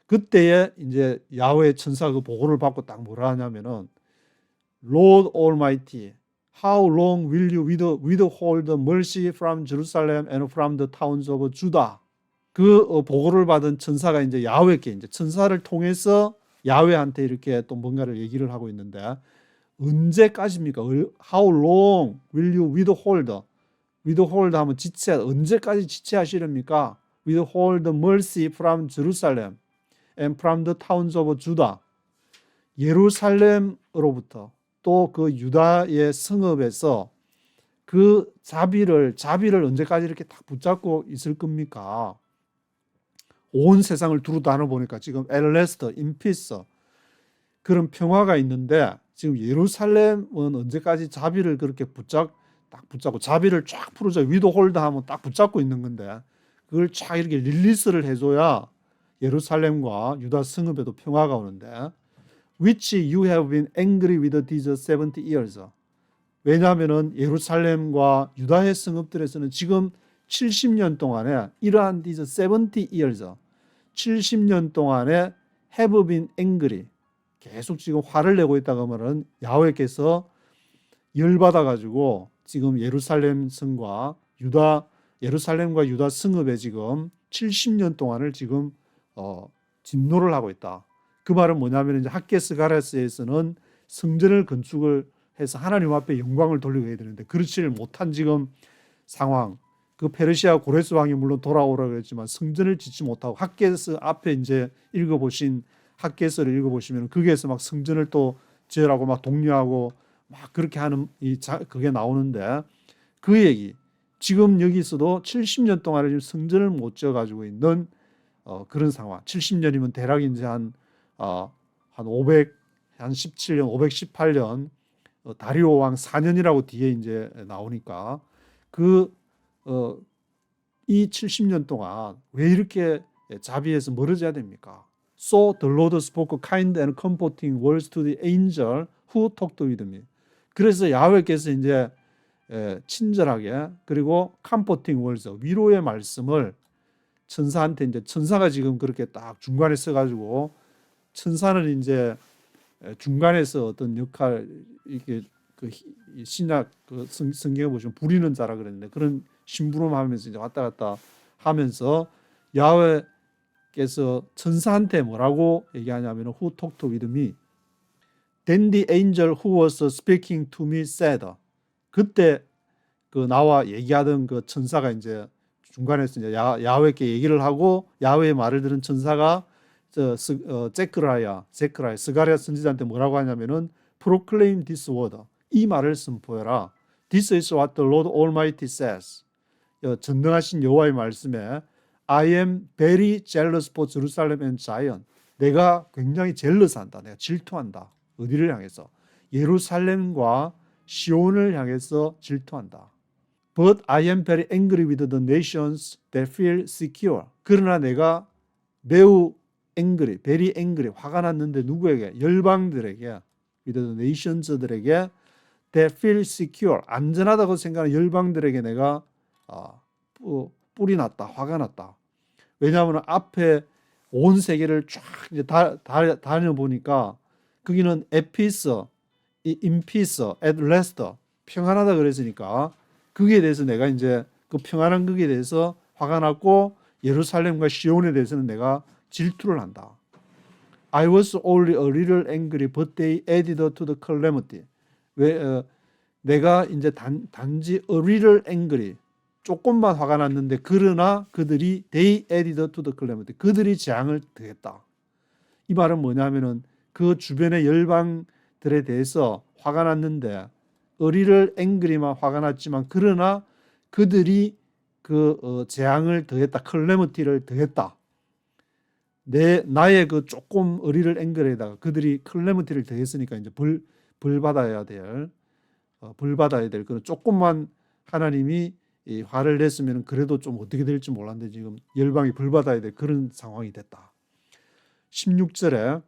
그때에 이제 야훼 천사 그 보고를 받고 딱 뭐라 하냐면은 Lord Almighty, how long will you withhold mercy from Jerusalem and from the towns of Judah? 그 보고를 받은 천사가 이제 야훼께 이제 천사를 통해서 야훼한테 이렇게 또 뭔가를 얘기를 하고 있는데 언제까지입니까? How long will you withhold? withhold 하면 지체, 언제까지 지체하시렵니까? withhold mercy from Jerusalem and from the towns of Judah. 예루살렘으로부터 또 그 유다의 성읍에서 그 자비를 언제까지 이렇게 딱 붙잡고 있을 겁니까? 온 세상을 두루 다녀보니까 지금 엘레스터, 인피스 그런 평화가 있는데 지금 예루살렘은 언제까지 자비를 그렇게 딱 붙잡고 자비를 쫙 풀어줘 위도홀드 하면 딱 붙잡고 있는 건데 그걸 쫙 이렇게 릴리스를 해줘야 예루살렘과 유다 성읍에도 평화가 오는데 which you have been angry with these 70 years. 왜냐하면은 예루살렘과 유다의 성읍들에서는 지금 70년 동안에 이러한 these 70 years, 70년 동안에 have been angry, 계속 지금 화를 내고 있다고 하면은 야훼께서 열받아 가지고 지금 예루살렘과 유다 성읍에 지금 70년 동안을 지금 진노를 하고 있다. 그 말은 뭐냐면 이제 학개스 가라스에서는 성전을 건축을 해서 하나님 앞에 영광을 돌리고 해야 되는데 그렇지를 못한 지금 상황. 그 페르시아 고레스 왕이 물론 돌아오라고 했지만 성전을 짓지 못하고 학개스 앞에 이제 읽어보신 학개서를 읽어보시면 거기에서 막 성전을 또 지으라고 막 독려하고 막 그렇게 하는 그게 나오는데 그 얘기. 지금 여기서도 70년 동안에 지금 성전을 못 지어가지고 있는 그런 상황. 70년이면 대략 이제 한 517년, 518년 다리오 왕 4년이라고 뒤에 이제 나오니까 이 70년 동안 왜 이렇게 자비에서 멀어져야 됩니까? So the Lord spoke kind and comforting words to the angel who talked with me. 그래서 야훼께서 이제 친절하게 그리고 comforting words, 위로의 말씀을 천사한테, 이제 천사가 지금 그렇게 딱 중간에 써가지고, 천사는 이제 중간에서 어떤 역할, 이게 그 신약 그 성경에 보시면 부리는 자라 그랬는데, 그런 심부름하면서 이제 왔다 갔다 하면서 야훼께서 천사한테 뭐라고 얘기하냐면 who talked with me. Then the angel who was speaking to me said. 그때 그 나와 얘기하던 그 천사가 이제 중간에서 이제 야훼께 얘기를 하고, 야훼의 말을 들은 천사가 제크라야 스가랴 선지자한테 뭐라고 하냐면은 proclaim this word, 이 말을 선포해라. This is what the Lord Almighty says. 전능하신 여호와의 말씀에 I am very jealous for Jerusalem and Zion. 내가 굉장히 젤러스한다. 내가 질투한다. 어디를 향해서? 예루살렘과 시온을 향해서 질투한다. But I am very angry with the nations that feel secure. 그러나 내가 매우 angry, very angry, 화가 났는데 누구에게? 열방들에게, with the nations들에게 that feel secure, 안전하다고 생각하는 열방들에게 내가 뿔이 났다, 화가 났다. 왜냐하면 앞에 온 세계를 쫙 이제 다녀보니까 거기는 에피스, 인피스, at rest, 평안하다 그랬으니까 거기에 대해서 내가 이제 그 평안한 거기에 대해서 화가 났고, 예루살렘과 시온에 대해서는 내가 질투를 한다. I was only a little angry, but they added to the calamity. 내가 이제 단지 a little angry, 조금만 화가 났는데, 그러나 그들이 they added to the calamity, 그들이 재앙을 더했다. 이 말은 뭐냐면은 그 주변의 열방들에 대해서 화가 났는데, a little angry만 화가 났지만, 그러나 그들이 그 재앙을 더했다, calamity를 더했다. 나의 그 조금 a little angry에다가 그들이 calamity를 더했으니까 이제 벌 받아야 될 그런 조금만 하나님이 이 화를 냈으면 그래도 좀 어떻게 될지 몰랐는데 지금 열방이 벌 받아야 될 그런 상황이 됐다. 16절에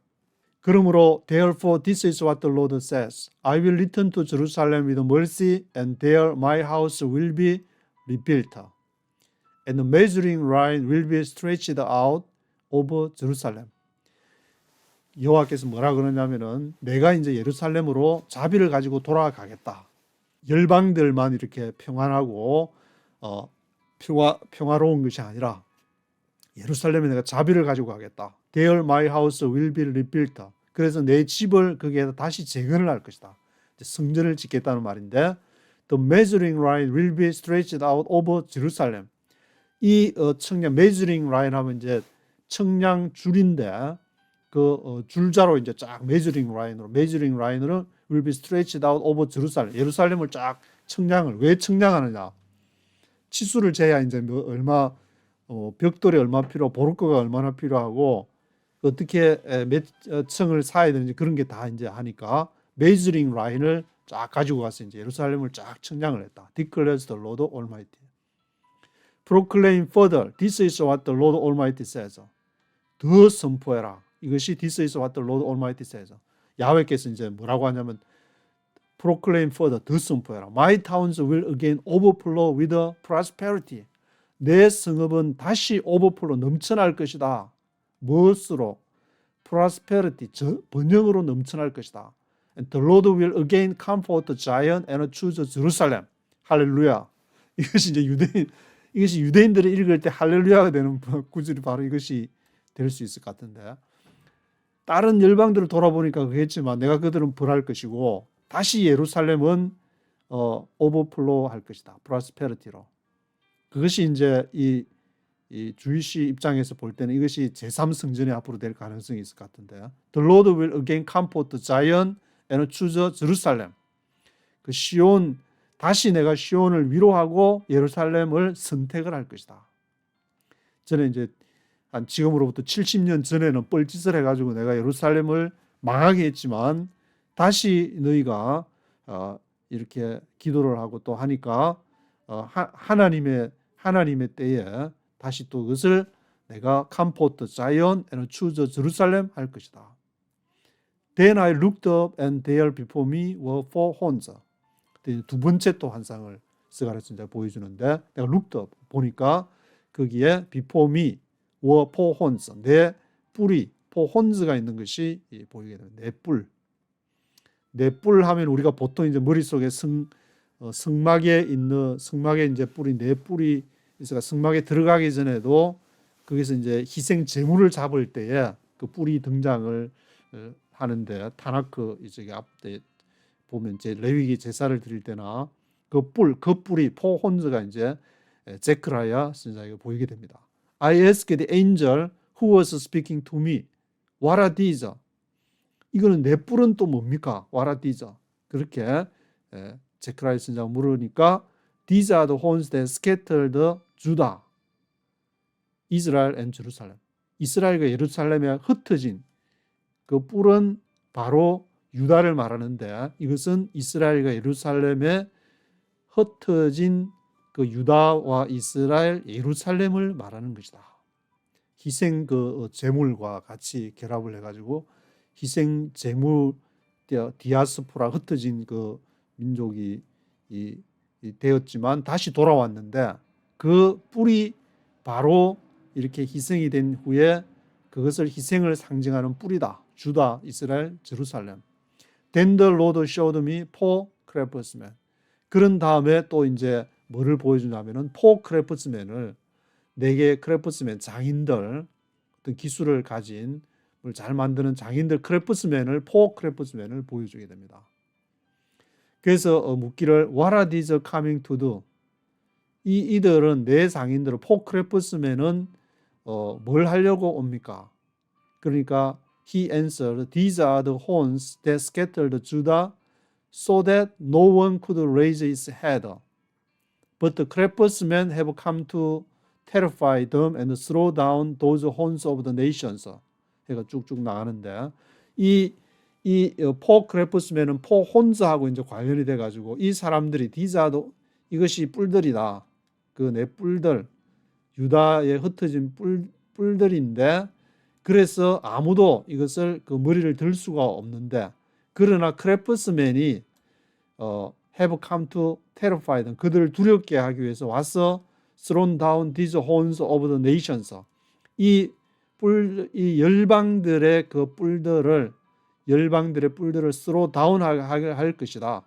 그러므로 therefore this is what the Lord says. I will return to Jerusalem with mercy, and there my house will be rebuilt, and the measuring line will be stretched out over Jerusalem. 여호와께서 뭐라 그러냐면은 내가 이제 예루살렘으로 자비를 가지고 돌아가겠다. 열방들만 이렇게 평안하고 평화로운 것이 아니라 예루살렘에 내가 자비를 가지고 가겠다. There my house will be rebuilt. 그래서 내 집을 거기에다 다시 재건을 할 것이다. 성전을 짓겠다는 말인데, The measuring line will be stretched out over Jerusalem. 이 청량 measuring line 하면 이제 청량 줄인데 그 줄자로 이제 쫙 measuring line으로 will be stretched out over Jerusalem. 예루살렘을 쫙 청량을 왜 청량하느냐? 치수를 재야 이제 얼마 벽돌이 얼마 보르크가 얼마나 필요하고 어떻게 몇 층을 쌓아야 되는지 그런 게 다 이제 하니까 measuring line을 쫙 가지고 가서 이제 예루살렘을 쫙 청량을 했다. Declares the Lord Almighty. Proclaim further. This is what the Lord Almighty says. 더 선포해라. 이것이 This is what the Lord Almighty says. 야훼께서 이제 뭐라고 하냐면 Proclaim further. 더 선포해라. My towns will again overflow with prosperity. 내 성읍은 다시 overflow 넘쳐날 것이다. 무엇으로? prosperity, 번영으로 넘쳐날 것이다. And the Lord will again comfort Zion and choose Jerusalem. 할렐루야. 이것이 유대인들이 읽을 때 할렐루야가 되는 구절이 바로 이것이 될 수 있을 것 같은데, 다른 열방들을 돌아보니까 그랬지만 내가 그들은 벌할 것이고 다시 예루살렘은 오버플로우 할 것이다. 프로스페리티로. 그것이 이제 이 주이시 입장에서 볼 때는 이것이 제3성전이 앞으로 될 가능성이 있을 것 같은데, The Lord will again comfort Zion and choose Jerusalem. 그 시온, 다시 내가 시온을 위로하고 예루살렘을 선택을 할 것이다. 저는 이제 한 지금으로부터 70년 전에는 뻘짓을 해가지고 내가 예루살렘을 망하게 했지만 다시 너희가 이렇게 기도를 하고 또 하니까 하나님의 때에 다시 또 그것을 내가 comfort Zion and choose Jerusalem 할 것이다. Then I looked up and there before me were four horns. 두 번째 또 환상을 스가랴서 이제 보여주는데 내가 looked up 보니까 거기에 before me were four horns. 내 뿔이 four horns가 있는 것이 보이게 됩니다. 내 뿔 하면 우리가 보통 이제 머릿속에 성막에 있는 성막에 이제 뿔이 네 뿔이 있어가 성막에 들어가기 전에도 거기서 이제 희생 제물을 잡을 때에 그 뿔이 등장을 하는데 타나크 이쪽에 앞에 보면 이제 레위기 제사를 드릴 때나 그 뿔이 포혼즈가 이제 제크라야 선지자에게 보이게 됩니다. I asked the angel who was speaking to me, what are these? 이거는 내 뿔은 또 뭡니까? What are these? 그렇게 제크라야 선지자가 물으니까 These are the horns that scattered Judah, Israel and Jerusalem. 이스라엘과 예루살렘에 흩어진 그 뿔은 바로 유다를 말하는데 이것은 이스라엘과 예루살렘에 흩어진 그 유다와 이스라엘, 예루살렘을 말하는 것이다. 희생 그 제물과 같이 결합을 해가지고 희생 제물 디아스포라 흩어진 그 민족이 되었지만 다시 돌아왔는데 그 뿔이 바로 이렇게 희생이 된 후에 그것을 희생을 상징하는 뿔이다. 주다, 이스라엘, 제루살렘. Then the Lord showed me four craftsmen. 그런 다음에 또 이제 뭐를 보여주냐면은 four craftsmen을 네 개의 크래프트스맨 장인들 어떤 기술을 가진 뭘 잘 만드는 장인들 four craftsmen을 보여주게 됩니다. 그래서 묻기를 What are these coming to do? 이들은 네 장인들은 four craftsmen은 뭘 하려고 옵니까? 그러니까 he answered, These are the horns that scattered Judah so that no one could raise his head. But the craftsmen have come to terrify them and throw down those horns of the nations. 해가 쭉쭉 나가는데 이 four craftsmen은 four horns하고 이제 관련이 돼가지고 이 사람들이 these are the, 이것이 뿔들이다. 그 네 뿔들 유다에 흩어진 뿔들인데 그래서 아무도 이것을 그 머리를 들 수가 없는데 그러나 크래프트스맨이 have come to terrify them 그들을 두렵게 하기 위해서 와서 thrown down these horns of the nations 이 열방들의 그 뿔들을 throw down 할 것이다.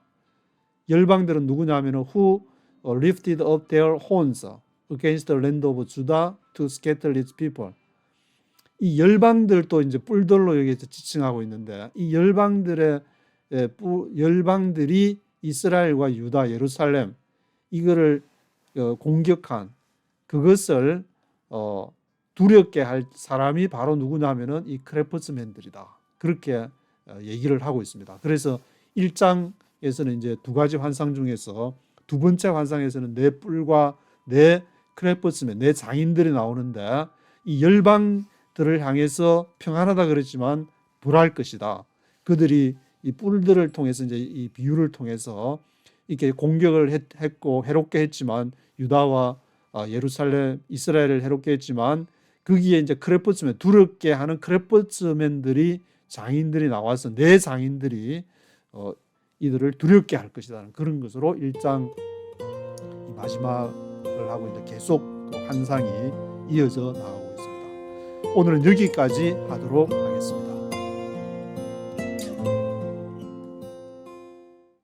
열방들은 누구냐면은 who lifted up their horns against the land of Judah to scatter its people. 이 열방들도 이제 뿔들로 여기서 지칭하고 있는데 이 열방들이 이스라엘과 유다, 예루살렘 이거를 공격한 그것을 두렵게 할 사람이 바로 누구냐면은 이 크래프트스맨들이다. 그렇게 얘기를 하고 있습니다. 그래서 1장에서는 이제 두 가지 환상 중에서 두 번째 환상에서는 네 뿔과 네 크래프트스맨, 네 장인들이 나오는데 이 열방들을 향해서 평안하다 그랬지만 불할 것이다. 그들이 이 뿔들을 통해서 이제 이 비유를 통해서 이렇게 공격을 했고 해롭게 했지만 유다와 예루살렘, 이스라엘을 해롭게 했지만 거기에 이제 크래프트스맨 두렵게 하는 크래프트스맨들이 장인들이 나와서 네 장인들이 이들을 두렵게 할 것이라는 그런 것으로 1장 마지막을 하고 이제 계속 환상이 이어져 나가고 있습니다. 오늘은 여기까지 하도록 하겠습니다.